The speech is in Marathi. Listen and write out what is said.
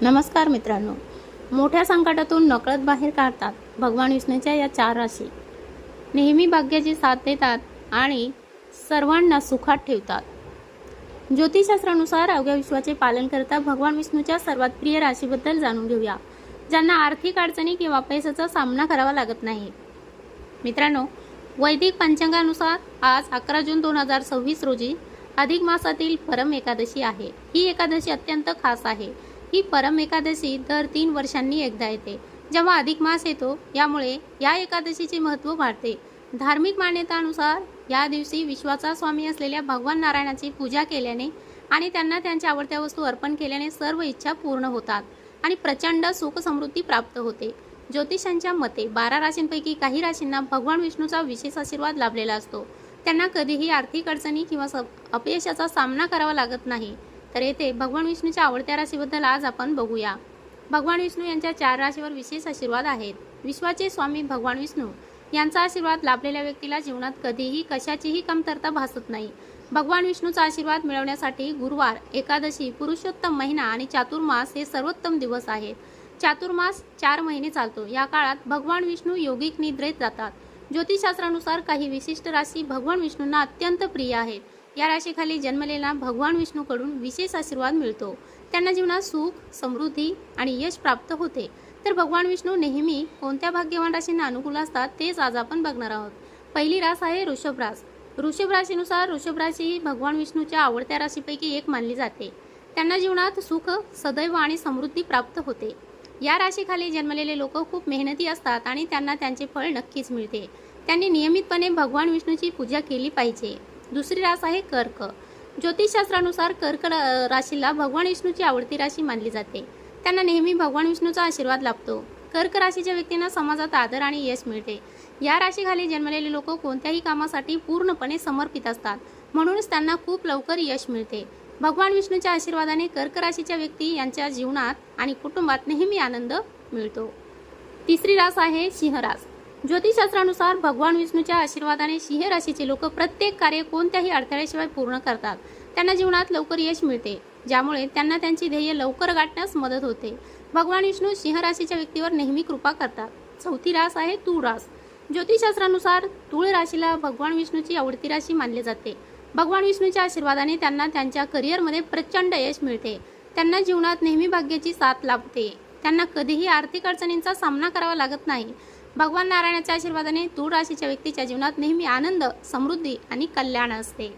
नमस्कार मित्रांनो, मोठ्या संकटातून नकळत बाहेर काढतात भगवान विष्णूच्या या 4 राशी नेहमी भाग्याची साथ देतात आणि सर्वांना सुखात ठेवतात। ज्योतिषशास्त्रानुसार अवघ्या विश्वाचे पालन करता भगवान विष्णूच्या सर्वात प्रिय राशीबद्दल जाणून घेऊया, ज्यांना आर्थिक अडचणी किंवा पैशाचा सामना करावा लागत नाही। मित्रांनो, वैदिक पंचांगानुसार आज 11 जून 2026 रोजी अधिक मासातील परम एकादशी आहे। ही एकादशी अत्यंत खास आहे। ही परम एकादशी दर 3 वर्षांनी एकदा येते, जेव्हा अधिक मास येतो। यामुळे या एकादशीचे महत्त्व वाढते। धार्मिक मान्यतानुसार या दिवशी विश्वाचा स्वामी असलेल्या भगवान नारायणाची पूजा केल्याने आणि त्यांना त्यांच्या आवडत्या वस्तू अर्पण केल्याने सर्व इच्छा पूर्ण होतात आणि प्रचंड सुख समृद्धी प्राप्त होते। ज्योतिषांच्या मते 12 राशींपैकी काही राशींना भगवान विष्णूचा विशेष आशीर्वाद लाभलेला असतो। त्यांना कधीही आर्थिक अडचणी किंवा अपयशाचा सामना करावा लागत नाही। तर येथे भगवान विष्णूच्या आवडत्या राशीबद्दल आज आपण बघूया। भगवान विष्णू यांच्या 4 राशीवर विशेष आशीर्वाद आहेत। विश्वाचे स्वामी भगवान विष्णू यांचा आशीर्वाद लाभलेल्या व्यक्तीला जीवनात कधीही कशाचीही कमतरता भासत नाही। भगवान विष्णूचा आशीर्वाद मिळवण्यासाठी गुरुवार, एकादशी, पुरुषोत्तम महिना आणि चातुर्मास हे सर्वोत्तम दिवस आहेत। चातुर्मास 4 महिने चालतो। या काळात भगवान विष्णू योगिक निद्रेत जातात। ज्योतिषशास्त्रानुसार काही विशिष्ट राशी भगवान विष्णूंना अत्यंत प्रिय आहेत। या राशीखाली जन्मलेला भगवान विष्णूकडून विशेष आशीर्वाद मिळतो। त्यांना जीवनात सुख, समृद्धी आणि यश प्राप्त होते। तर भगवान विष्णू नेहमी कोणत्या भाग्यवान राशींना अनुकूल असतात तेच आज आपण बघणार आहोत। पहिली रास आहे वृषभ रास। वृषभ राशीनुसार वृषभ राशी ही भगवान विष्णूच्या आवडत्या राशीपैकी एक मानली जाते। त्यांना जीवनात सुख, सदैव आणि समृद्धी प्राप्त होते। या राशीखाली जन्मलेले लोक खूप मेहनती असतात आणि त्यांना त्यांचे फळ नक्कीच मिळते। त्यांनी नियमितपणे भगवान विष्णूची पूजा केली पाहिजे। दुसरी रास आहे कर्क। ज्योतिषशास्त्रानुसार कर्क राशीला भगवान विष्णूची आवडती राशी मानली जाते। त्यांना नेहमी भगवान विष्णूचा आशीर्वाद लाभतो। कर्क राशीच्या व्यक्तींना समाजात आदर आणि यश मिळते। या राशीखाली जन्मलेले लोक कोणत्याही कामासाठी पूर्णपणे समर्पित असतात, म्हणूनच त्यांना खूप लवकर यश मिळते। भगवान विष्णूच्या आशीर्वादाने कर्क राशीच्या व्यक्ती यांच्या जीवनात आणि कुटुंबात नेहमी आनंद मिळतो। तिसरी रास आहे सिंह रास। ज्योतिषशास्त्रानुसार भगवान विष्णूच्या आशीर्वादाने सिंह राशीचे लोक प्रत्येक कार्य कोणत्याही अडथळ्याशिवाय पूर्ण करतात। त्यांना जीवनात लवकर यश मिळते, ज्यामुळे त्यांना त्यांची ध्येय लवकर गाठण्यास मदत होते। भगवान विष्णू सिंह राशीच्या व्यक्तीवर नेहमी कृपा करतात। चौथी रास आहे तुळ रास। ज्योतिषशास्त्रानुसार तुळ राशीला भगवान विष्णूची आवडती राशी मानले जाते। भगवान विष्णूच्या आशीर्वादाने त्यांना त्यांच्या करिअरमध्ये प्रचंड यश मिळते। त्यांना जीवनात नेहमी भाग्याची साथ लाभते। त्यांना कधीही आर्थिक अडचणींचा सामना करावा लागत नाही। भगवान नारायणाच्या आशीर्वादाने तुळ राशीच्या व्यक्तीच्या जीवनात नेहमी आनंद, समृद्धी आणि कल्याण असते।